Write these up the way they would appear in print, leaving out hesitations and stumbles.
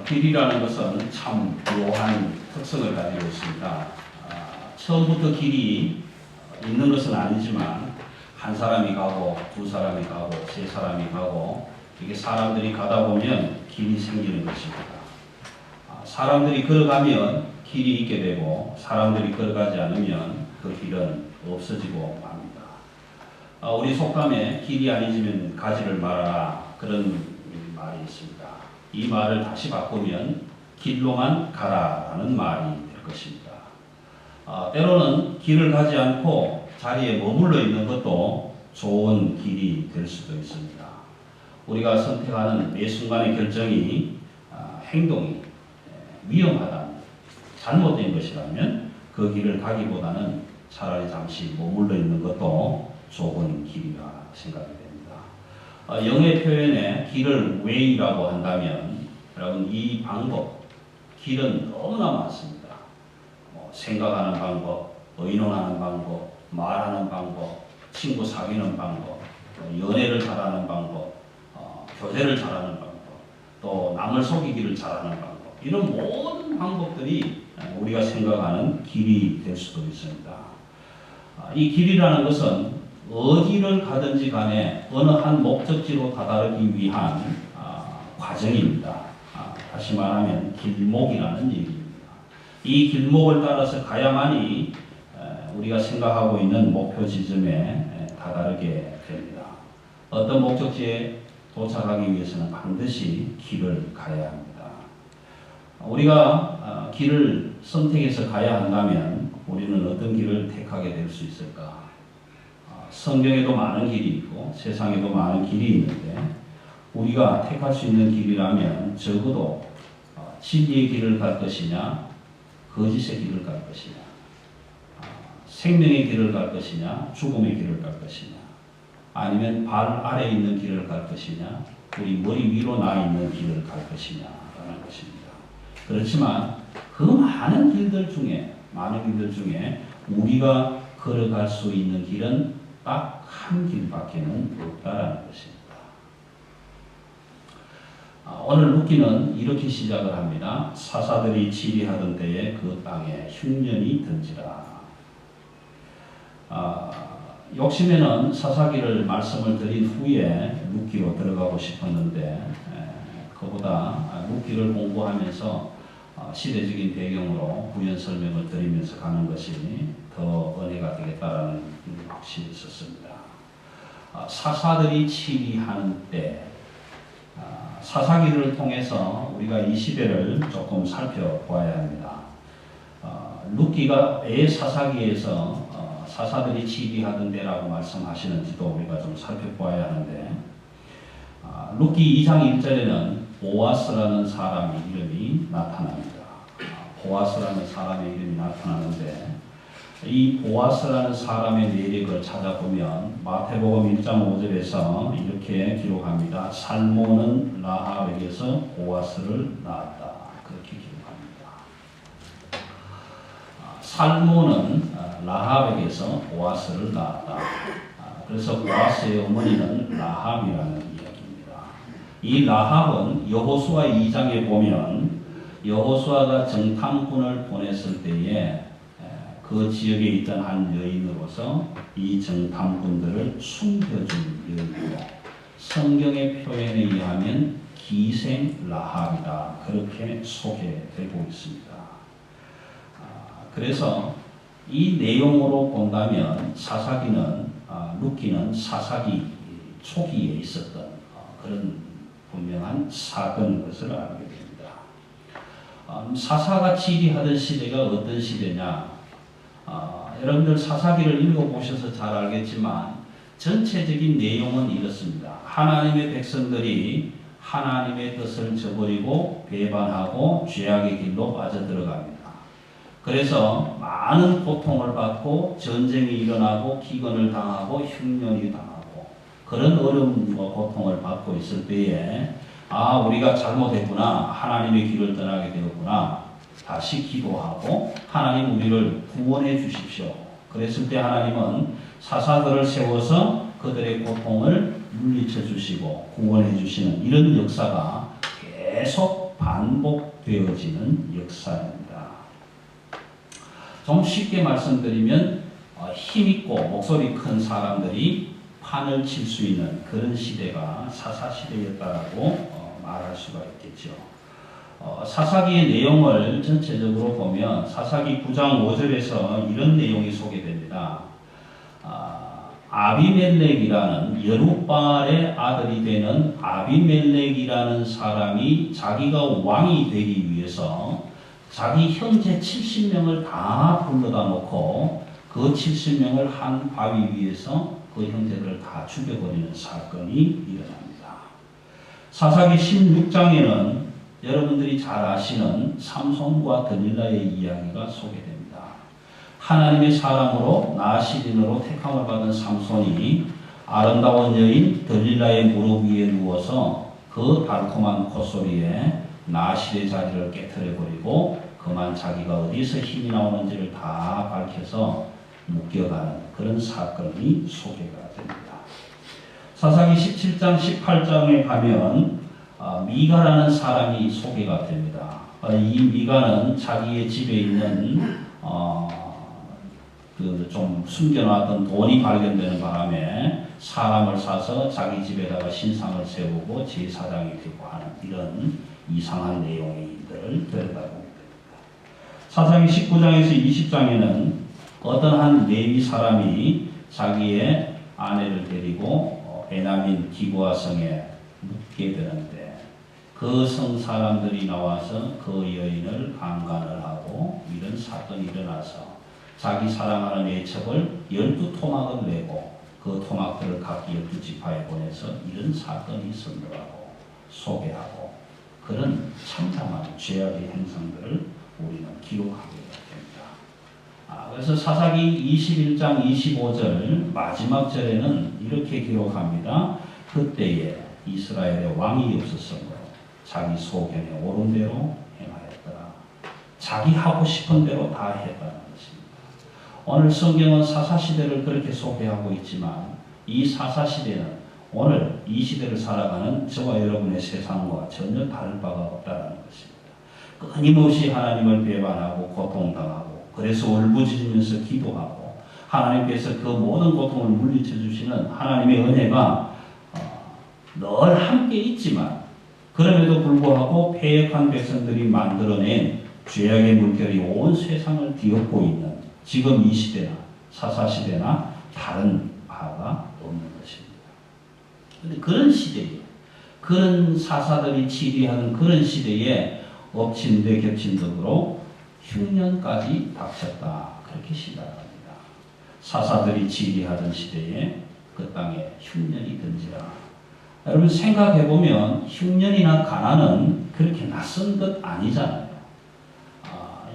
길이라는 것은 참 묘한 특성을 가지고 있습니다. 처음부터 길이 있는 것은 아니지만 한 사람이 가고 두 사람이 가고 세 사람이 가고 이게 사람들이 가다 보면 길이 생기는 것입니다. 사람들이 걸어가면 길이 있게 되고 사람들이 걸어가지 않으면 그 길은 없어지고 맙니다. 우리 속담에 길이 아니지면 가지를 말아라 그런 말이 있습니다. 이 말을 다시 바꾸면 길로만 가라라는 말이 될 것입니다. 때로는 길을 가지 않고 자리에 머물러 있는 것도 좋은 길이 될 수도 있습니다. 우리가 선택하는 매 순간의 결정이 행동이 위험하다면 잘못된 것이라면 그 길을 가기보다는 차라리 잠시 머물러 있는 것도 좋은 길이라 생각이 됩니다. 영의 표현에 길을 way라고 한다면 여러분 이 방법 길은 너무나 많습니다. 생각하는 방법, 의논하는 방법, 말하는 방법, 친구 사귀는 방법, 연애를 잘하는 방법, 교제를 잘하는 방법, 또 남을 속이기를 잘하는 방법 이런 모든 방법들이 우리가 생각하는 길이 될 수도 있습니다. 이 길이라는 것은 어디를 가든지 간에 어느 한 목적지로 다다르기 위한 과정입니다. 다시 말하면 길목이라는 얘기입니다. 이 길목을 따라서 가야만이 우리가 생각하고 있는 목표 지점에 다다르게 됩니다. 어떤 목적지에 도착하기 위해서는 반드시 길을 가야 합니다. 우리가 길을 선택해서 가야 한다면 우리는 어떤 길을 택하게 될 수 있을까? 성경에도 많은 길이 있고 세상에도 많은 길이 있는데 우리가 택할 수 있는 길이라면 적어도 진리의 길을 갈 것이냐 거짓의 길을 갈 것이냐 생명의 길을 갈 것이냐 죽음의 길을 갈 것이냐 아니면 발 아래에 있는 길을 갈 것이냐 우리 머리 위로 나 있는 길을 갈 것이냐 라는 것입니다. 그렇지만 그 많은 길들 중에 우리가 걸어갈 수 있는 길은 딱 한 길밖에는 없다라는 것입니다. 오늘 룻기는 이렇게 시작을 합니다. 사사들이 치리하던 때에 그 땅에 흉년이 든지라. 욕심에는 사사기를 말씀을 드린 후에 룻기로 들어가고 싶었는데 그보다 룻기를 공부하면서 시대적인 배경으로 부연 설명을 드리면서 가는 것이 더 은혜가 되겠다라는 확신이 있었습니다. 사사들이 치리하는 때 사사기를 통해서 우리가 이 시대를 조금 살펴보아야 합니다. 룻기가 왜 사사기에서 사사들이 치리하던 때라고 말씀하시는지도 우리가 좀 살펴보아야 하는데 룻기 2장 1절에는 보아스라는 사람의 이름이 나타납니다. 보아스라는 사람의 이름이 나타나는데 이 보아스라는 사람의 내력을 찾아보면 마태복음 1장 5절에서 이렇게 기록합니다. 살모는 라합에게서 보아스를 낳았다. 그렇게 기록합니다. 살모는 라합에게서 보아스를 낳았다. 그래서 보아스의 어머니는 라합이라는 이야기입니다. 이 라합은 여호수아 2장에 보면 여호수아가 정탐꾼을 보냈을 때에 그 지역에 있던 한 여인으로서 이 정탐꾼들을 숨겨준 여인이고 성경의 표현에 의하면 기생 라합이다. 그렇게 소개되고 있습니다. 그래서 이 내용으로 본다면 룻기는 사사기 초기에 있었던 그런 분명한 사건인 것을 알게 됩니다. 사사가 치리하던 시대가 어떤 시대냐? 여러분들 사사기를 읽어보셔서 잘 알겠지만 전체적인 내용은 이렇습니다. 하나님의 백성들이 하나님의 뜻을 저버리고 배반하고 죄악의 길로 빠져들어갑니다. 그래서 많은 고통을 받고 전쟁이 일어나고 기근을 당하고 흉년이 당하고 그런 어려움과 고통을 받고 있을 때에 우리가 잘못했구나. 하나님의 길을 떠나게 되었구나. 다시 기도하고 하나님 우리를 구원해 주십시오. 그랬을 때 하나님은 사사들을 세워서 그들의 고통을 물리쳐 주시고 구원해 주시는 이런 역사가 계속 반복되어지는 역사입니다. 좀 쉽게 말씀드리면 힘있고 목소리 큰 사람들이 판을 칠 수 있는 그런 시대가 사사시대였다라고 말할 수가 있겠죠. 사사기의 내용을 전체적으로 보면 사사기 9장 5절에서 이런 내용이 소개됩니다. 아비멜렉이라는 여룻바알의 아들이 되는 아비멜렉이라는 사람이 자기가 왕이 되기 위해서 자기 형제 70명을 다 불러다 놓고 그 70명을 한 바위 위에서 그 형제들을 다 죽여버리는 사건이 일어납니다. 사사기 16장에는 여러분들이 잘 아시는 삼손과 들릴라의 이야기가 소개됩니다. 하나님의 사람으로 나시린으로 택함을 받은 삼손이 아름다운 여인 들릴라의 무릎 위에 누워서 그 달콤한 콧소리에 나실의 자리를 깨트려버리고 그만 자기가 어디서 힘이 나오는지를 다 밝혀서 묶여가는 그런 사건이 소개가 됩니다. 사사기 17장 18장에 가면 미가라는 사람이 소개가 됩니다. 이 미가는 자기의 집에 있는 좀 숨겨놨던 돈이 발견되는 바람에 사람을 사서 자기 집에다가 신상을 세우고 제사장이 되고 하는 이런 이상한 내용의 일들을 들여다보게 됩니다. 사사기 19장에서 20장에는 어떤 한 레위 사람이 자기의 아내를 데리고 베냐민 기브아 성에 묵게 되는데 그 성 사람들이 나와서 그 여인을 강간을 하고 이런 사건이 일어나서 자기 사랑하는 애첩을 12토막을 내고 그 토막들을 각 12지파에 보내서 이런 사건이 있었다고 소개하고 그런 참담한 죄악의 행성들을 우리는 기록하게 됩니다. 그래서 사사기 21장 25절 마지막 절에는 이렇게 기록합니다. 그때에 이스라엘의 왕이 없었으므로 자기 소견에 옳은 대로 행하였더라. 자기 하고 싶은 대로 다 했다는 것입니다. 오늘 성경은 사사시대를 그렇게 소개하고 있지만 이 사사시대는 오늘 이 시대를 살아가는 저와 여러분의 세상과 전혀 다를 바가 없다는 것입니다. 끊임없이 하나님을 배반하고 고통당하고 그래서 울부짖으면서 기도하고 하나님께서 그 모든 고통을 물리쳐 주시는 하나님의 은혜가 늘 함께 있지만 그럼에도 불구하고 패역한 백성들이 만들어낸 죄악의 물결이 온 세상을 뒤엎고 있는 지금 이 시대나 사사시대나 다른 바가 없는 것입니다. 그런데 그런 시대에 그런 사사들이 치리하는 그런 시대에 엎친 데 겹친 덕으로 흉년까지 닥쳤다. 그렇게 시작합니다. 사사들이 치리하던 시대에 그 땅에 흉년이 든지라. 여러분 생각해보면 흉년이나 가난은 그렇게 낯선 것 아니잖아요.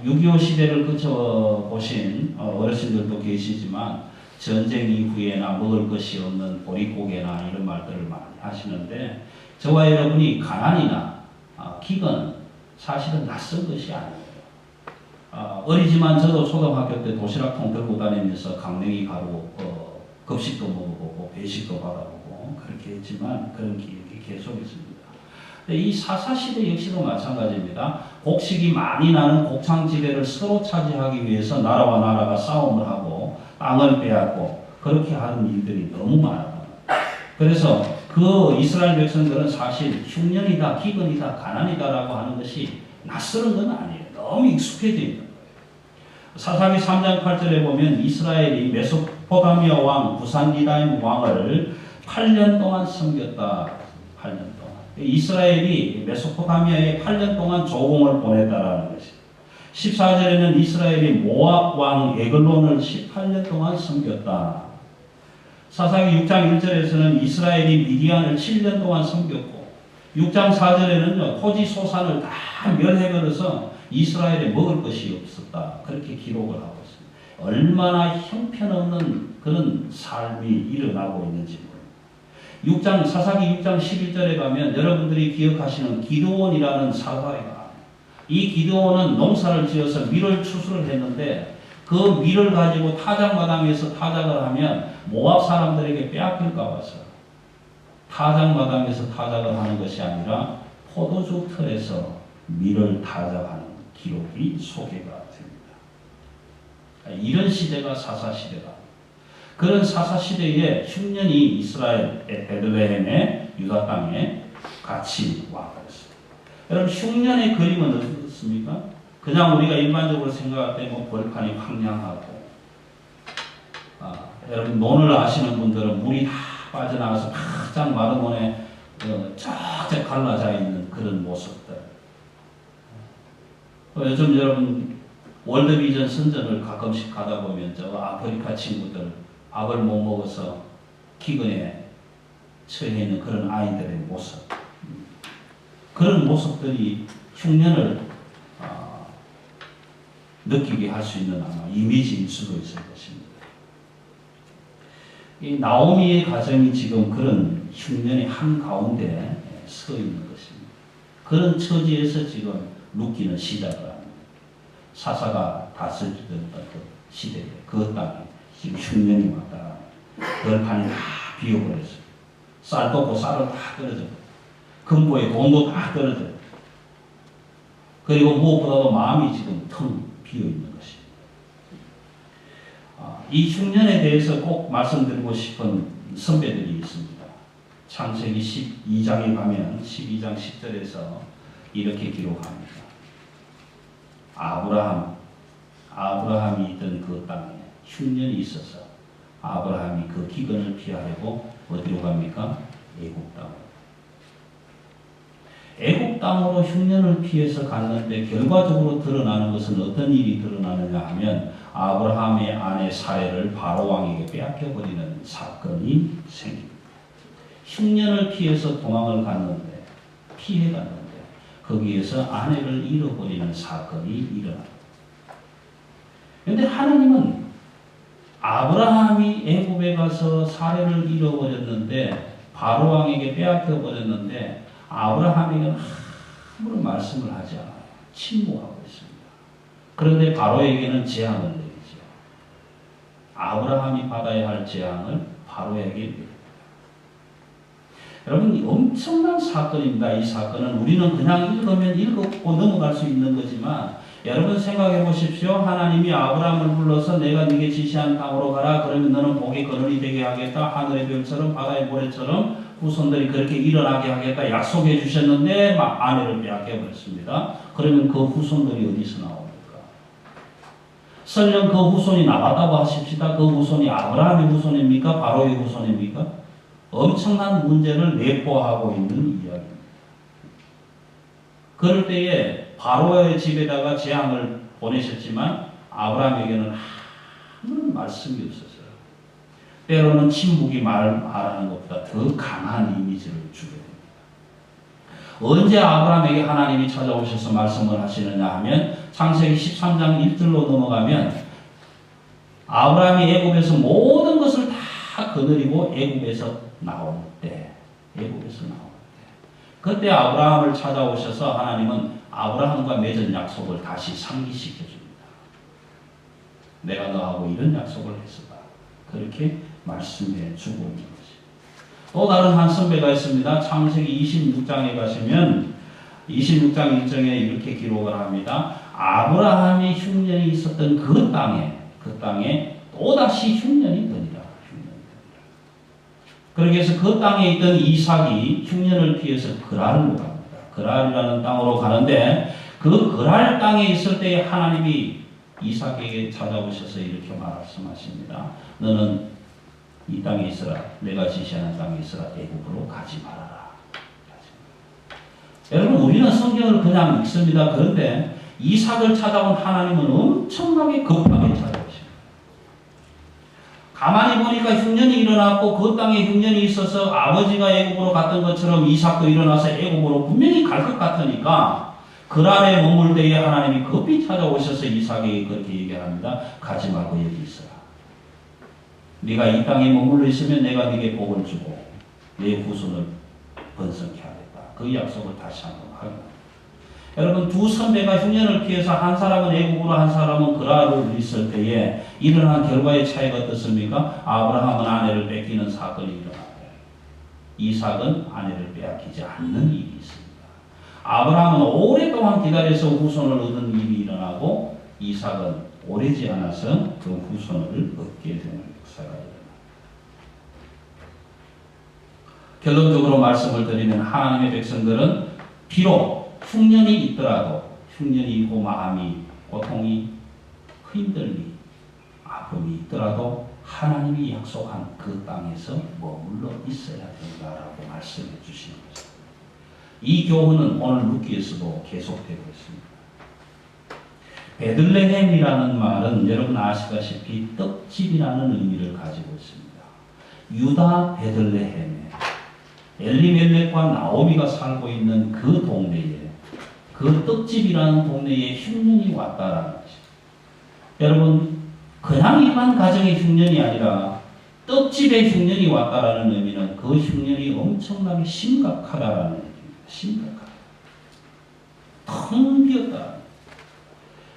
6.25 시대를 거쳐보신 어르신들도 계시지만 전쟁 이후에나 먹을 것이 없는 보릿고개나 이런 말들을 많이 하시는데 저와 여러분이 가난이나 기근은 사실은 낯선 것이 아니에요. 어리지만 저도 초등학교 때 도시락통 들고 다니면서 강냉이 가루 급식도 먹어보고 배식도 받아보고 그렇게 했지만 그런 기억이 계속 있습니다. 이 사사시대 역시도 마찬가지입니다. 곡식이 많이 나는 곡창지대를 서로 차지하기 위해서 나라와 나라가 싸움을 하고 땅을 빼앗고 그렇게 하는 일들이 너무 많아요. 그래서 그 이스라엘 백성들은 사실 흉년이다, 기근이다, 가난이다라고 하는 것이 낯설은 건 아니에요. 너무 익숙해져 있는 거예요. 사사기 3장 8절에 보면 이스라엘이 메소포타미아 왕 부산리다임 왕을 8년 동안 섬겼다. 8년 동안. 이스라엘이 메소포타미아에 8년 동안 조공을 보냈다라는 것입니다. 14절에는 이스라엘이 모압 왕 에글론을 18년 동안 섬겼다. 사사기 6장 1절에서는 이스라엘이 미디안을 7년 동안 섬겼고 6장 4절에는요 토지 소산을 다 멸해버려서 이스라엘에 먹을 것이 없었다. 그렇게 기록을 하고 있습니다. 얼마나 형편없는 그런 삶이 일어나고 있는지 모릅니다. 사사기 6장 11절에 가면 여러분들이 기억하시는 기드온이라는 사사가 이 기드온은 농사를 지어서 밀을 추수를 했는데 그 밀을 가지고 타작마당에서 타작을 하면 모압 사람들에게 빼앗길까 봐서 타작마당에서 타작을 하는 것이 아니라 포도주 틀에서 미를 타작하는 기록이 소개가 됩니다. 이런 시대가 사사시대다. 그런 사사시대에 흉년이 이스라엘 베들레헴의 유다 땅에 같이 와버렸습니다. 여러분 흉년의 그림은 어떻습니까? 그냥 우리가 일반적으로 생각할 때 뭐 벌판이 황량하고 여러분 논을 아시는 분들은 물이 다 빠져나가서 가장 마른 논에 쫙쫙 갈라져 있는 그런 모습들. 요즘 여러분 월드비전 선전을 가끔씩 가다 보면 저 아프리카 친구들 밥을 못 먹어서 기근에 처해 있는 그런 아이들의 모습. 그런 모습들이 흉년을 느끼게 할 수 있는 아마 이미지일 수도 있을 것입니다. 이 나오미의 가정이 지금 그런 흉년의 한가운데 서 있는 것입니다. 그런 처지에서 지금 룻기는 시작을 합니다. 사사가 다스리던 그 시대에 그 땅에 지금 흉년이 왔다. 벌판이 다 비어버렸어요. 쌀도 없고 쌀은 다 떨어졌고 금고에 돈도 다 떨어져요. 그리고 무엇보다도 마음이 지금 텅 비어있는 것입니다. 이 흉년에 대해서 꼭 말씀드리고 싶은 선배들이 있습니다. 창세기 12장에 가면 12장 10절에서 이렇게 기록합니다. 아브라함이 있던 그 땅에 흉년이 있어서 아브라함이 그 기근을 피하려고 어디로 갑니까? 애굽 땅으로. 애굽 땅으로 흉년을 피해서 갔는데 결과적으로 드러나는 것은 어떤 일이 드러나느냐 하면 아브라함의 아내 사레를 바로 왕에게 빼앗겨버리는 사건이 생깁니다. 흉년을 피해서 도망을 갔는데 피해갔는데 거기에서 아내를 잃어버리는 사건이 일어납니다. 그런데 하나님은 아브라함이 애굽에 가서 사레를 잃어버렸는데 바로 왕에게 빼앗겨버렸는데 아브라함에게는 아무런 말씀을 하지 않아요. 침묵하고 있습니다. 그런데 바로에게는 재앙을 내리죠. 아브라함이 받아야 할 재앙을 바로에게 내립니다. 여러분 엄청난 사건입니다. 이 사건은 우리는 그냥 읽으면 읽고 넘어갈 수 있는 거지만 여러분 생각해 보십시오. 하나님이 아브라함을 불러서 내가 네게 지시한 땅으로 가라. 그러면 너는 복의 근원이 되게 하겠다. 하늘의 별처럼 바다의 모래처럼 후손들이 그렇게 일어나게 하겠다. 약속해 주셨는데 막 아내를 빼앗겨 버렸습니다. 그러면 그 후손들이 어디서 나옵니까? 설령 그 후손이 나왔다고 하십시다. 그 후손이 아브라함의 후손입니까? 바로의 후손입니까? 엄청난 문제를 내포하고 있는 이야기입니다. 그럴 때에 바로의 집에다가 재앙을 보내셨지만 아브라함에게는 아무런 말씀이 없었어요. 때로는 침묵이 말하는 것보다 더 강한 이미지를 주게 됩니다. 언제 아브라함에게 하나님이 찾아오셔서 말씀을 하시느냐 하면 창세기 13장 1절로 넘어가면 아브라함이 애굽에서 모든 것을 다 거느리고 애굽에서 나올 때 그때 아브라함을 찾아오셔서 하나님은 아브라함과 맺은 약속을 다시 상기시켜 줍니다. 내가 너하고 이런 약속을 했었다. 그렇게 말씀해 주고 있는 것입니다. 또 다른 한 선배가 있습니다. 창세기 26장에 가시면 26장 1절에 이렇게 기록을 합니다. 아브라함이 흉년이 있었던 그 땅에 또다시 흉년이 더니라. 그렇게 해서 그 땅에 있던 이삭이 흉년을 피해서 그랄로 갑니다. 그랄이라는 땅으로 가는데 그 그랄 땅에 있을 때 하나님이 이삭에게 찾아오셔서 이렇게 말씀하십니다. 너는 이 땅에 있어라. 내가 지시하는 땅에 있어라. 애굽으로 가지 말아라. 여러분 우리는 성경을 그냥 읽습니다. 그런데 이삭을 찾아온 하나님은 엄청나게 급하게 찾아오십니다. 가만히 보니까 흉년이 일어났고 그 땅에 흉년이 있어서 아버지가 애굽으로 갔던 것처럼 이삭도 일어나서 애굽으로 분명히 갈 것 같으니까 그랄에 머물 때에 하나님이 급히 찾아오셔서 이삭에게 그렇게 얘기합니다. 가지 말고 여기 있어라. 네가 이 땅에 머물러 있으면 내가 네게 복을 주고 내 후손을 번성케 하겠다. 그 약속을 다시 한번 하겠다. 여러분 두 선배가 흉년을 피해서 한 사람은 애굽으로 한 사람은 그랄을 있을 때에 일어난 결과의 차이가 어떻습니까? 아브라함은 아내를 뺏기는 사건이 일어났고 이삭은 아내를 빼앗기지 않는 일이 있습니다. 아브라함은 오랫동안 기다려서 후손을 얻은 일이 일어나고 이삭은 오래지 않아서 그 후손을 얻게 되는 역사가 일어납니다. 결론적으로 말씀을 드리면 하나님의 백성들은 비록 흉년이 있더라도 흉년이 있고 마음이 고통이 힘듦이 아픔이 있더라도 하나님이 약속한 그 땅에서 머물러 있어야 된다라고 말씀해 주시는 것입니다. 이 교훈은 오늘 루키에서도 계속되고 있습니다. 베들레헴이라는 말은 여러분 아시다시피 떡집이라는 의미를 가지고 있습니다. 유다 베들레헴에 엘리멜렉과 나오미가 살고 있는 그 동네에 그 떡집이라는 동네에 흉년이 왔다라는 것입니다. 여러분 그냥 일반 가정의 흉년이 아니라 떡집에 흉년이 왔다라는 의미는 그 흉년이 엄청나게 심각하다라는 얘기입니다. 심각하다. 텅 비었다.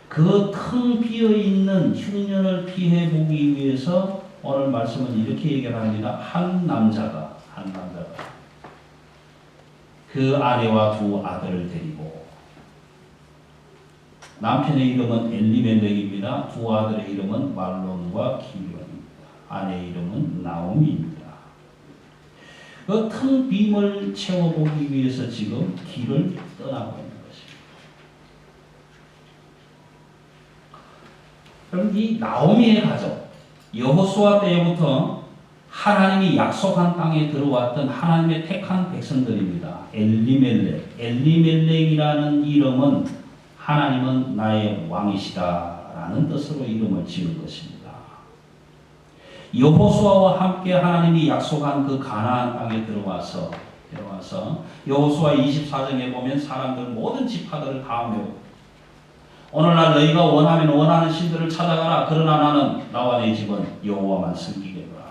그 텅 비어있는 흉년을 피해보기 위해서 오늘 말씀은 이렇게 얘기를 합니다. 한 남자가 그 아내와 두 아들을 데리고 남편의 이름은 엘리멜렉입니다. 두 아들의 이름은 말론과 기련입니다. 아내의 이름은 나오미입니다. 그 텅 빔을 채워보기 위해서 지금 길을 떠나고 있는 것입니다. 그럼 이 나오미의 가족, 여호수아 때부터 하나님이 약속한 땅에 들어왔던 하나님의 택한 백성들입니다. 엘리멜렉이라는 이름은 하나님은 나의 왕이시다라는 뜻으로 이름을 지은 것입니다. 여호수아와 함께 하나님이 약속한 그 가나안 땅에 들어와서 여호수아 24장에 보면 사람들 모든 지파들을 다 모으고 오늘날 너희가 원하면 원하는 신들을 찾아가라. 그러나 나는 나와 내 집은 여호와만 섬기겠노라.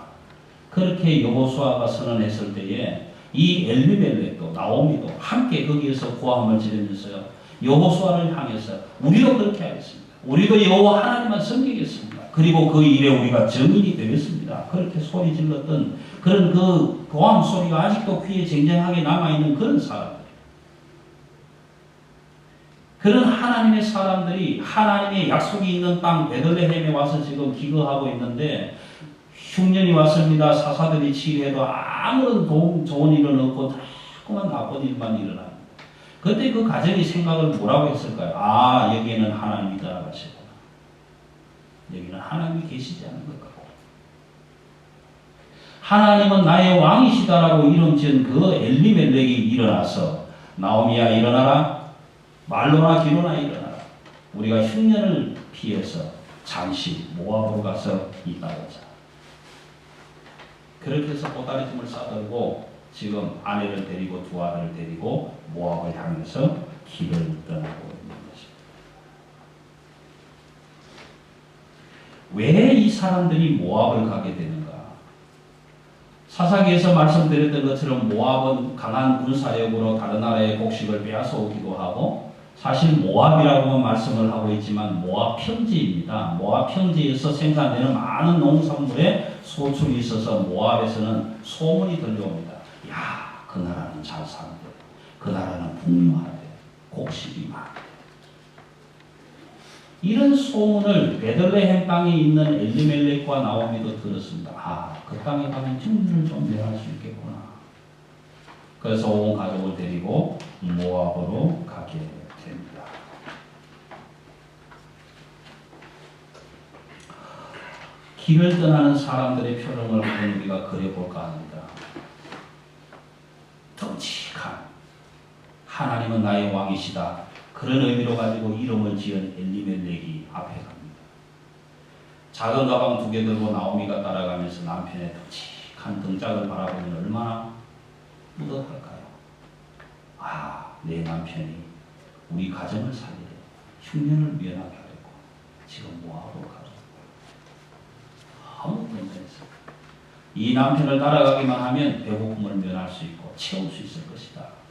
그렇게 여호수아가 선언했을 때에 이 엘리멜렉도 나오미도 함께 거기에서 고함을 지르면서요. 여호수아를 향해서 우리도 그렇게 하겠습니다. 우리도 여호와 하나님만 섬기겠습니다. 그리고 그 일에 우리가 증인이 되겠습니다. 그렇게 소리 질렀던 그런 그 고함 소리가 아직도 귀에 쟁쟁하게 남아있는 그런 사람들. 그런 하나님의 사람들이 하나님의 약속이 있는 땅 베들레헴에 와서 지금 기거하고 있는데 흉년이 왔습니다. 사사들이 치유해도 아무런 좋은 일은 없고 자꾸만 나쁜 일만 일어납니다. 그때 그 가정이 생각을 뭐라고 했을까요? 아, 여기에는 하나님이 따라가시구나. 여기는 하나님이 계시지 않은 것 같고 하나님은 나의 왕이시다라고 이름 지은 그 엘리멜렉이 일어나서 나오미야 일어나라. 말로나 기로나 일어나라. 우리가 흉년을 피해서 잠시 모압으로 가서 있다보자. 그렇게 해서 보따리짐을 싸들고 지금 아내를 데리고 두 아들을 데리고 모압을 향해서 길을 떠나고 있는 것입니다. 왜 이 사람들이 모압을 가게 되는가? 사사기에서 말씀드렸던 것처럼 모압은 강한 군사력으로 다른 나라의 곡식을 빼앗아 오기도 하고 사실 모압이라고만 말씀을 하고 있지만 모압 평지입니다. 모압 평지에서 생산되는 많은 농산물에 소출이 있어서 모압에서는 소문이 들려옵니다. 야, 그 나라는 잘 사는데, 그 나라는 풍요하대, 곡식이 많대. 이런 소문을 베들레헴 땅에 있는 엘리멜렉과 나오미도 들었습니다. 아, 그 땅에 가면 흉년을 좀 면할 수 있겠구나. 그래서 온 가족을 데리고 모압으로 가게 됩니다. 길을 떠나는 사람들의 표정을 보면 우리가 그려볼까 합니다. 덩치한 하나님은 나의 왕이시다. 그런 의미로 가지고 이름을 지은 엘리멜렉이 앞에 갑니다. 작은 가방 2개 들고 나오미가 따라가면서 남편의 덩치한 등짝을 바라보면 얼마나 뿌듯할까요? 아, 내 남편이 우리 가정을 살리려 흉년을 면하게 하려고 지금 모압으로 가죠. 아무 문제없어요. 이 남편을 따라가기만 하면 배고픔을 면할 수 있고 채울 수 있을 것이다.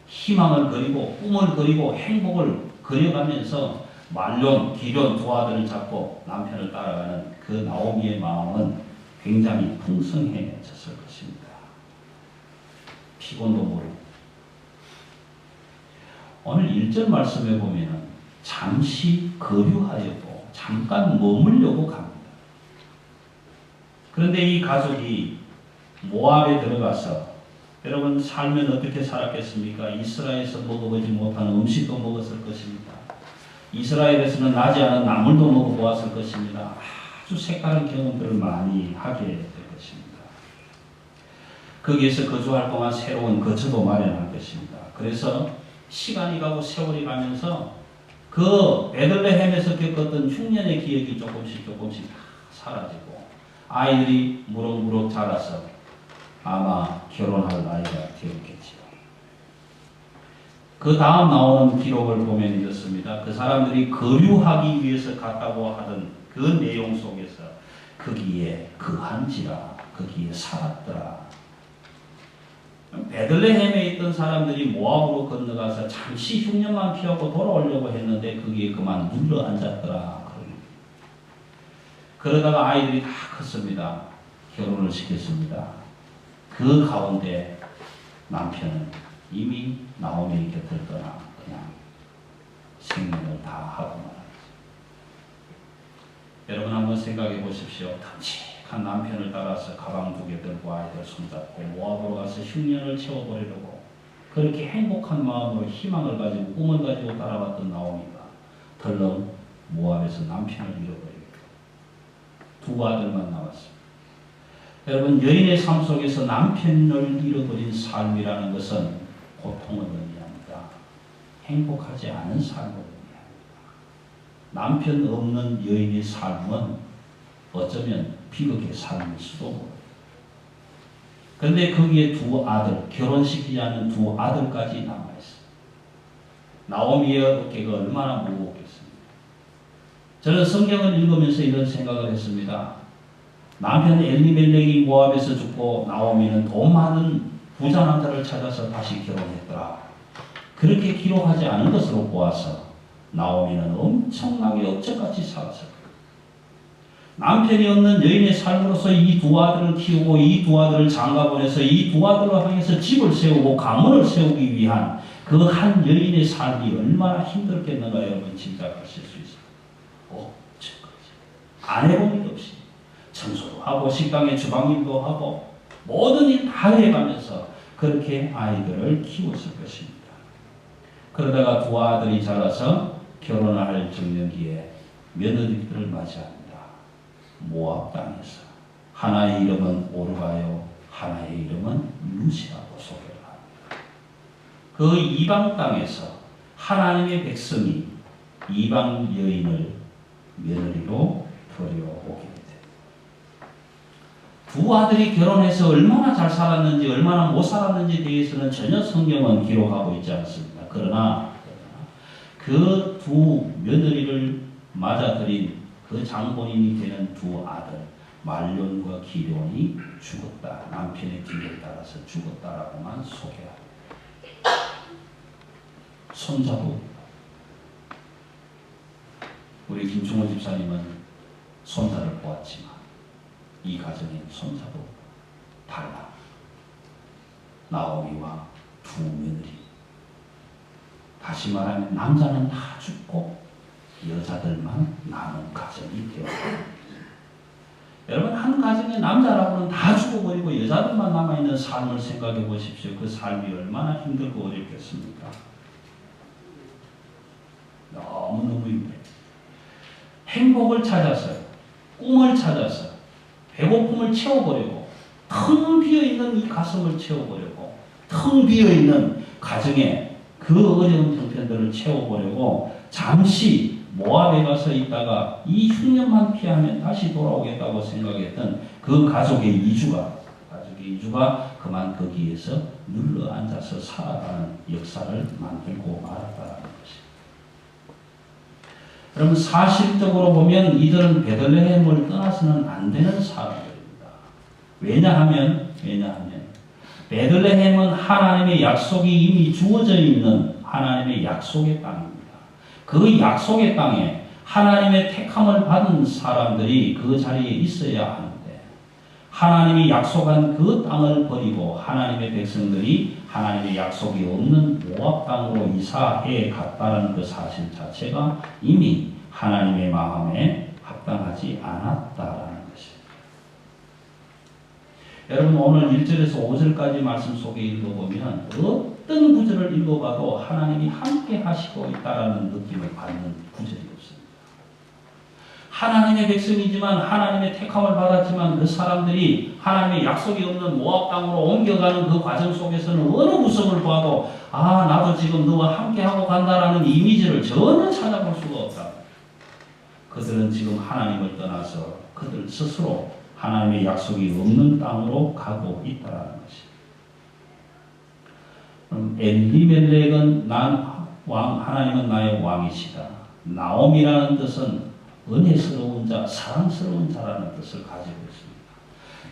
희망을 그리고 꿈을 그리고 행복을 그려가면서 말론, 기련 두 아들을 잡고 남편을 따라가는 그 나오미의 마음은 굉장히 풍성해졌을 것입니다. 피곤도 모르고 오늘 1절 말씀에 보면은 잠시 거류하려고 잠깐 머물려고 갑니다. 그런데 이 가족이 모압에 들어가서 여러분 살면 어떻게 살았겠습니까? 이스라엘에서 먹어보지 못한 음식도 먹었을 것입니다. 이스라엘에서는 나지 않은 나물도 먹어보았을 것입니다. 아주 색다른 경험들을 많이 하게 될 것입니다. 거기에서 거주할 동안 새로운 거처도 마련할 것입니다. 그래서 시간이 가고 세월이 가면서 그 베들레헴에서 겪었던 흉년의 기억이 조금씩 다 사라지고 아이들이 무럭무럭 자라서 아마 결혼할 나이가 되었겠지요. 그 다음 나오는 기록을 보면 이렇습니다. 그 사람들이 거류하기 위해서 갔다고 하던 그 내용 속에서 거기에 거한지라 거기에 살았더라. 베들레헴에 있던 사람들이 모압으로 건너가서 잠시 흉년만 피하고 돌아오려고 했는데 거기에 그만 눌러 앉았더라. 그러다가 아이들이 다 컸습니다. 결혼을 시켰습니다. 그 가운데 남편은 이미 나오미 곁을 떠나 그냥 생명을 다 하고 말았어요. 여러분 한번 생각해 보십시오. 탐직한 남편을 따라서 가방 2개 들고 아이들 손잡고 모압으로 가서 흉년을 채워버리려고 그렇게 행복한 마음으로 희망을 가지고 꿈을 가지고 따라왔던 나오미가 덜렁 모압에서 남편을 잃어버리고 2 아들만 남았습니다. 여러분 여인의 삶 속에서 남편을 잃어버린 삶이라는 것은 고통을 의미합니다. 행복하지 않은 삶을 의미합니다. 남편 없는 여인의 삶은 어쩌면 비극의 삶일 수도 모릅니다. 그런데 거기에 2 아들, 결혼시키지 않은 2 아들까지 남아있어요. 나오미의 어깨가 얼마나 무겁겠습니까? 저는 성경을 읽으면서 이런 생각을 했습니다. 남편 엘리멜렉이 모압에서 죽고 나오미는 돈 많은 부자 남자를 찾아서 다시 결혼했더라. 그렇게 기록하지 않은 것으로 보아서 나오미는 엄청나게 억척같이 살았을 거예요. 남편이 없는 여인의 삶으로서 이 2 아들을 키우고 이 2 아들을 장가보내서 이 2 아들을 향해서 집을 세우고 가문을 세우기 위한 그 한 여인의 삶이 얼마나 힘들겠는가 여러분 짐작하실 수 있어요. 안 해본 일 없이 청소도 하고 식당에 주방일도 하고 모든 일 다 해가면서 그렇게 아이들을 키웠을 것입니다. 그러다가 2 아들이 자라서 결혼할 적령기에 며느리들을 맞이합니다. 모압 땅에서 하나의 이름은 오르가요 하나의 이름은 루시라고 소개를 합니다. 그 이방 땅에서 하나님의 백성이 이방 여인을 며느리로 들여오게 됩니다. 2 아들이 결혼해서 얼마나 잘 살았는지 얼마나 못 살았는지에 대해서는 전혀 성경은 기록하고 있지 않습니다. 그러나 그 2 며느리를 맞아들인 그 장본인이 되는 2 아들 말론과 기럝이 죽었다. 남편의 뒤를 따라서 죽었다라고만 소개합니다. 손자도 우리 김충호 집사님은 손자를 보았지만 이 가정의 손자도 달라. 나오미와 2 며느리. 다시 말하면 남자는 다 죽고 여자들만 남은 가정이 되었다. 여러분 한 가정의 남자라고는 다 죽어버리고 여자들만 남아있는 삶을 생각해 보십시오. 그 삶이 얼마나 힘들고 어렵겠습니까? 너무너무 힘들어요. 행복을 찾아서 꿈을 찾아서 배고픔을 채워보려고 텅 비어있는 이 가슴을 채워보려고 텅 비어있는 가정에 그 어려운 형편들을 채워보려고 잠시 모압에 가서 있다가 이 흉년만 피하면 다시 돌아오겠다고 생각했던 그 가족의 이주가 그만 거기에서 눌러 앉아서 살아가는 역사를 만들고 말았다는 것입니다. 여러분 사실적으로 보면 이들은 베들레헴을 떠나서는 안 되는 사람들입니다. 왜냐하면 베들레헴은 하나님의 약속이 이미 주어져 있는 하나님의 약속의 땅입니다. 그 약속의 땅에 하나님의 택함을 받은 사람들이 그 자리에 있어야 하는데 하나님이 약속한 그 땅을 버리고 하나님의 백성들이 하나님의 약속이 없는 모압 땅으로 이사해 갔다는 그 사실 자체가 이미 하나님의 마음에 합당하지 않았다라는 것입니다. 여러분 오늘 1절에서 5절까지 말씀 속에 읽어보면 어떤 구절을 읽어봐도 하나님이 함께 하시고 있다라는 느낌을 받는 구절이 없습니다. 하나님의 백성이지만 하나님의 택함을 받았지만 그 사람들이 하나님의 약속이 없는 모압 땅으로 옮겨가는 그 과정 속에서는 어느 모습을 봐도 아 나도 지금 너와 함께하고 간다라는 이미지를 전혀 찾아볼 수가 없다. 그들은 지금 하나님을 떠나서 그들 스스로 하나님의 약속이 없는 땅으로 가고 있다는 것입니다. 엘리멜렉은 난 왕, 하나님은 나의 왕이시다. 나옴이라는 뜻은 은혜스러운 자, 사랑스러운 자라는 뜻을 가지고 있습니다.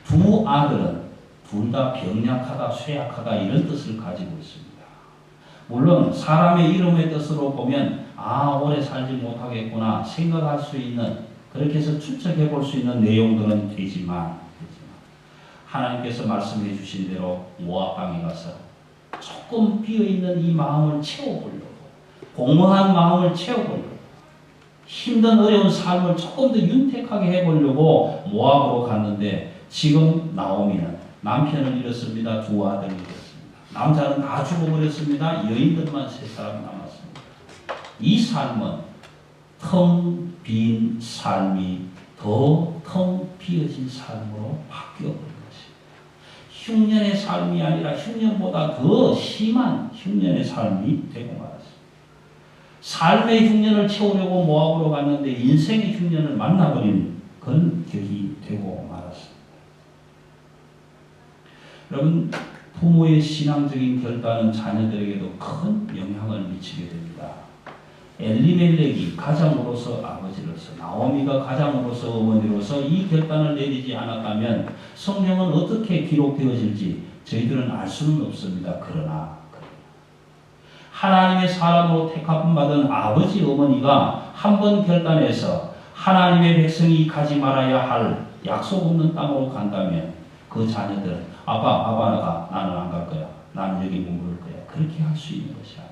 두 아들은 둘 다 병약하다, 쇠약하다 이런 뜻을 가지고 있습니다. 물론 사람의 이름의 뜻으로 보면 아 오래 살지 못하겠구나 생각할 수 있는 그렇게 해서 추측해 볼 수 있는 내용들은 되지만 하나님께서 말씀해 주신 대로 모압 땅에 가서 조금 비어있는 이 마음을 채워보려고 공허한 마음을 채워보려고 힘든 어려운 삶을 조금 더 윤택하게 해보려고 모압으로 갔는데 지금 나오미는 남편을 잃었습니다. 두 아들을 잃었습니다. 남자는 다 죽어버렸습니다. 여인들만 3사람 남았습니다. 이 삶은 텅 빈 삶이 더 텅 비어진 삶으로 바뀌어버린 것입니다. 흉년의 삶이 아니라 흉년보다 더 심한 흉년의 삶이 되고 말았습니다. 삶의 흉년을 채우려고 모압으로 갔는데 인생의 흉년을 만나버린 그런 격이 되고 말았습니다. 여러분 부모의 신앙적인 결단은 자녀들에게도 큰 영향을 미치게 됩니다. 엘리멜렉이 가장으로서 아버지로서 나오미가 가장으로서 어머니로서 이 결단을 내리지 않았다면 성경은 어떻게 기록되어질지 저희들은 알 수는 없습니다. 그러나 하나님의 사람으로 택함받은 아버지 어머니가 한 번 결단해서 하나님의 백성이 가지 말아야 할 약속 없는 땅으로 간다면 그 자녀들은 아빠 나가 나는 안 갈 거야. 나는 여기 머무를 거야. 그렇게 할 수 있는 것이 아니죠.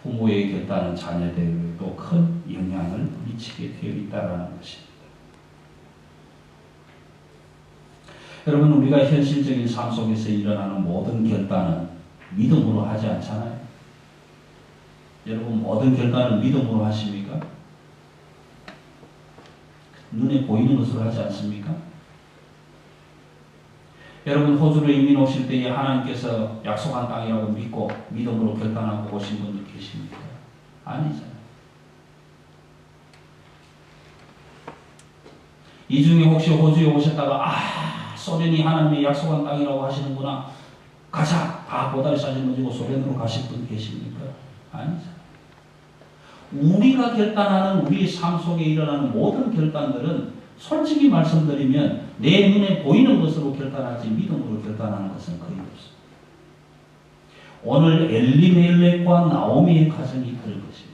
부모의 결단은 자녀들에게도 큰 영향을 미치게 되어 있다는 것입니다. 여러분 우리가 현실적인 삶 속에서 일어나는 모든 결단은 믿음으로 하지 않잖아요. 여러분 모든 결단을 믿음으로 하십니까? 눈에 보이는 것으로 하지 않습니까? 여러분 호주로 이민 오실 때에 하나님께서 약속한 땅이라고 믿고 믿음으로 결단하고 오신 분들 계십니까? 아니잖아요. 이 중에 혹시 호주에 오셨다가 소련이 하나님의 약속한 땅이라고 하시는구나. 가자! 다 보다리 싸진 쥐고 소련으로 가실 분 계십니까? 아니잖아요. 우리가 결단하는 우리의 삶 속에 일어나는 모든 결단들은 솔직히 말씀드리면 내 눈에 보이는 것으로 결단하지 믿음으로 결단하는 것은 거의 없습니다. 오늘 엘리멜렉과 나오미의 가정이 그럴 것입니다.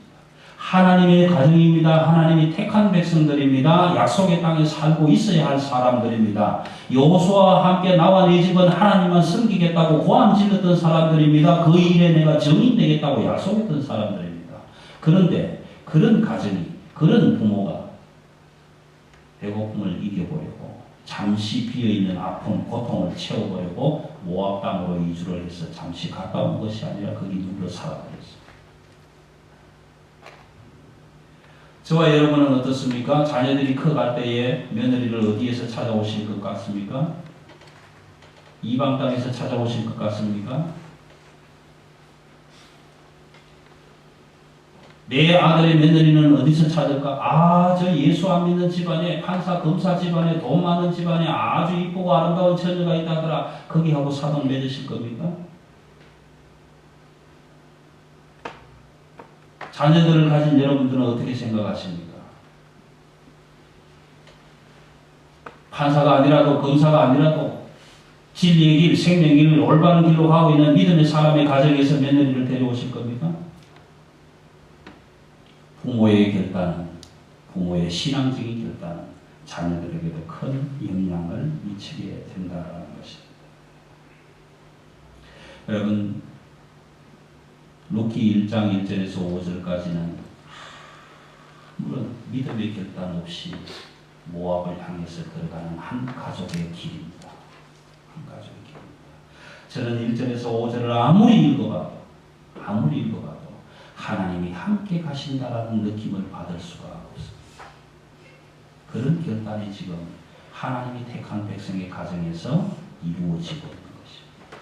하나님의 가정입니다. 하나님이 택한 백성들입니다. 약속의 땅에 살고 있어야 할 사람들입니다. 여호수아와 함께 나와 내 집은 하나님만 섬기겠다고 고함 질렀던 사람들입니다. 그 일에 내가 증인되겠다고 약속했던 사람들입니다. 그런데 그런 가정이 그런 부모가 배고픔을 이겨보려고 잠시 비어있는 아픔, 고통을 채워보려고 모압 땅으로 이주를 해서 잠시 갔다 온 것이 아니라 거기 눌러 살아버렸습니다. 저와 여러분은 어떻습니까? 자녀들이 커갈 때에 며느리를 어디에서 찾아오실 것 같습니까? 이방 땅에서 찾아오실 것 같습니까? 내 아들의 며느리는 어디서 찾을까? 저 예수 안 믿는 집안에 판사 검사 집안에 돈 많은 집안에 아주 이쁘고 아름다운 처녀가 있다더라. 거기하고 사돈 맺으실 겁니까? 자녀들을 가진 여러분들은 어떻게 생각하십니까? 판사가 아니라도 검사가 아니라도 진리의 길, 생명의 길, 올바른 길로 가고 있는 믿음의 사람의 가정에서 며느리를 데려오실 겁니까? 부모의 결단은, 부모의 신앙적인 결단은 자녀들에게도 큰 영향을 미치게 된다는 것입니다. 여러분, 룻기 1장 1절에서 5절까지는 물론 믿음의 결단 없이 모압을 향해서 들어가는 한 가족의 길입니다. 한 가족의 길입니다. 저는 1절에서 5절을 아무리 읽어봐도 하나님이 함께 가신다라는 느낌을 받을 수가 없습니다. 그런 결단이 지금 하나님이 택한 백성의 가정에서 이루어지고 있는 것입니다.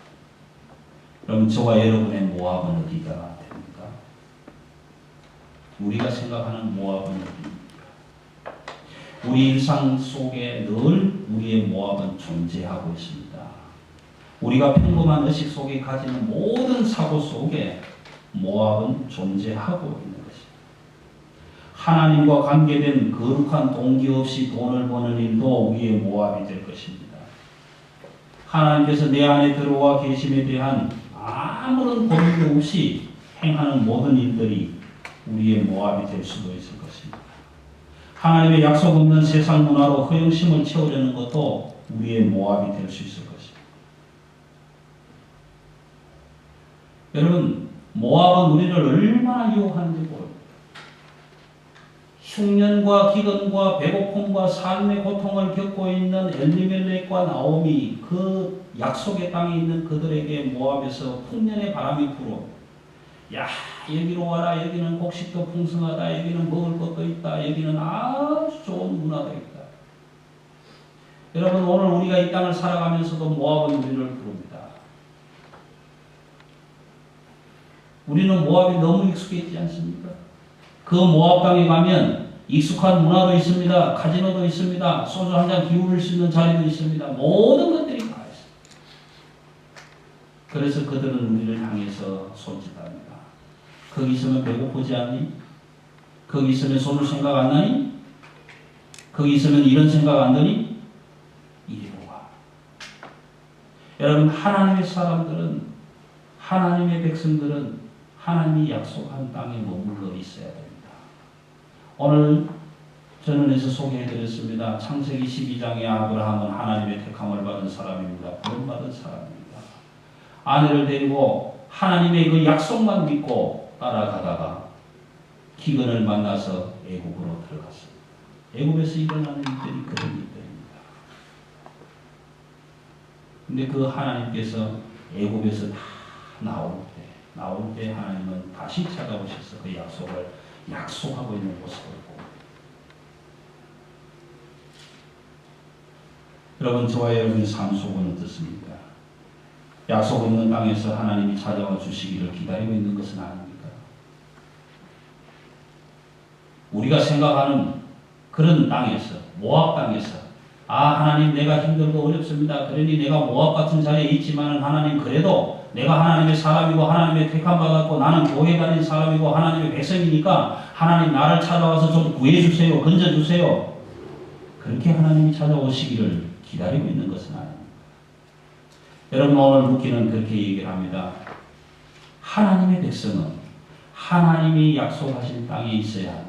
그럼 저와 여러분의 모압은 어디가 됩니까? 우리가 생각하는 모압은 어디입니까? 우리 일상 속에 늘 우리의 모압은 존재하고 있습니다. 우리가 평범한 의식 속에 가지는 모든 사고 속에 모압은 존재하고 있는 것입니다. 하나님과 관계된 거룩한 동기 없이 돈을 버는 일도 우리의 모압이 될 것입니다. 하나님께서 내 안에 들어와 계심에 대한 아무런 권리 없이 행하는 모든 일들이 우리의 모압이 될 수도 있을 것입니다. 하나님의 약속 없는 세상 문화로 허영심을 채우려는 것도 우리의 모압이 될 수 있을 것입니다. 여러분, 모압은 우리를 얼마나 유혹하는지 모릅니다. 흉년과 기근과 배고픔과 삶의 고통을 겪고 있는 엘리멜렉과 나오미, 그 약속의 땅에 있는 그들에게 모압에서 풍년의 바람이 불어, 야, 여기로 와라, 여기는 곡식도 풍성하다, 여기는 먹을 것도 있다, 여기는 아주 좋은 문화가 있다. 여러분, 오늘 우리가 이 땅을 살아가면서도 모압은 우리를 부릅니다. 우리는 모압이 너무 익숙해 있지 않습니까? 그 모압 땅에 가면 익숙한 문화도 있습니다. 카지노도 있습니다. 소주 한 잔 기울일 수 있는 자리도 있습니다. 모든 것들이 다 있습니다. 그래서 그들은 우리를 향해서 손짓합니다. 거기 있으면 배고프지 않니? 거기 있으면 소주 생각 안 나니? 거기 있으면 이런 생각 안 드니? 이리로 와. 여러분, 하나님의 사람들은, 하나님의 백성들은 하나님이 약속한 땅에 머물러 있어야 됩니다. 오늘 전원에서 소개해드렸습니다. 창세기 12장의 아브라함은 하나님의 택함을 받은 사람입니다. 구원받은 사람입니다. 아내를 데리고 하나님의 그 약속만 믿고 따라가다가 기근을 만나서 애국으로 들어갔습니다. 애국에서 일어나는 일들이 그런 일들입니다. 근데 그 하나님께서 애국에서 다 나올 때 하나님은 다시 찾아오셔서 그 약속을 약속하고 있는 모습을 봅니다. 여러분, 저와 여러분의 삶 속은 어떻습니까? 약속 없는 땅에서 하나님이 찾아와 주시기를 기다리고 있는 것은 아닙니까? 우리가 생각하는 그런 땅에서, 모압 땅에서, 하나님 내가 힘들고 어렵습니다. 그러니 내가 모압 같은 자리에 있지만 하나님 그래도 내가 하나님의 사람이고 하나님의 택함 받았고 나는 교회 다닌 사람이고 하나님의 백성이니까 하나님 나를 찾아와서 좀 구해주세요. 건져주세요. 그렇게 하나님이 찾아오시기를 기다리고 있는 것은 아닙니다. 여러분, 오늘 룻기는 그렇게 얘기를 합니다. 하나님의 백성은 하나님이 약속하신 땅에 있어야 합니다.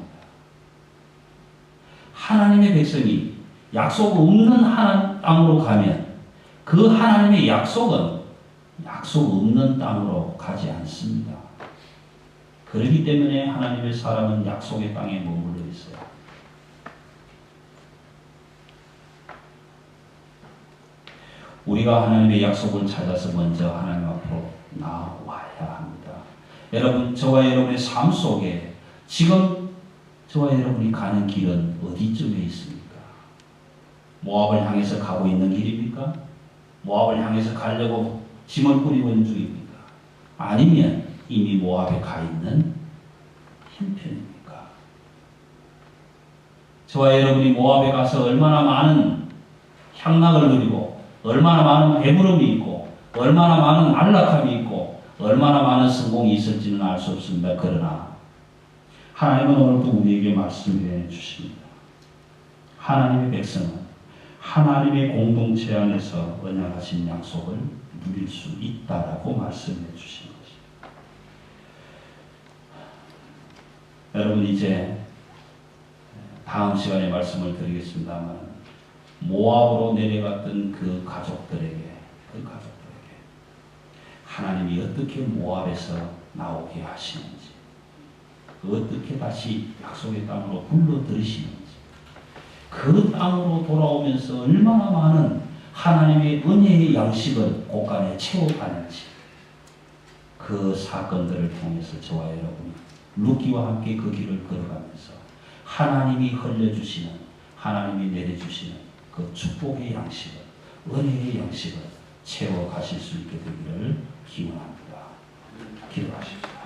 하나님의 백성이 약속 없는 땅으로 가면 그 하나님의 약속은 약속 없는 땅으로 가지 않습니다. 그렇기 때문에 하나님의 사람은 약속의 땅에 머물러 있어요. 우리가 하나님의 약속을 찾아서 먼저 하나님 앞으로 나와야 합니다. 여러분, 저와 여러분의 삶 속에 지금 저와 여러분이 가는 길은 어디쯤에 있습니까? 모압을 향해서 가고 있는 길입니까? 모압을 향해서 가려고 짐을 꾸리고 있는 중입니까? 아니면 이미 모압에 가 있는 형편입니까? 저와 여러분이 모압에 가서 얼마나 많은 향락을 누리고 얼마나 많은 배부름이 있고 얼마나 많은 안락함이 있고 얼마나 많은 성공이 있을지는 알 수 없습니다. 그러나 하나님은 오늘도 우리에게 말씀해 주십니다. 하나님의 백성은 하나님의 공동체 안에서 언약하신 약속을 누릴 수 있다라고 말씀해 주신 것입니다. 여러분, 이제 다음 시간에 말씀을 드리겠습니다만 모압으로 내려갔던 그 가족들에게 하나님이 어떻게 모압에서 나오게 하시는지, 어떻게 다시 약속의 땅으로 불러들이시는지, 그 땅으로 돌아오면서 얼마나 많은 하나님의 은혜의 양식을 곳간에 채워가는지, 그 사건들을 통해서 저와 여러분이 루키와 함께 그 길을 걸어가면서 하나님이 흘려주시는, 하나님이 내려주시는 그 축복의 양식을, 은혜의 양식을 채워가실 수 있게 되기를 기원합니다. 기도하십시오.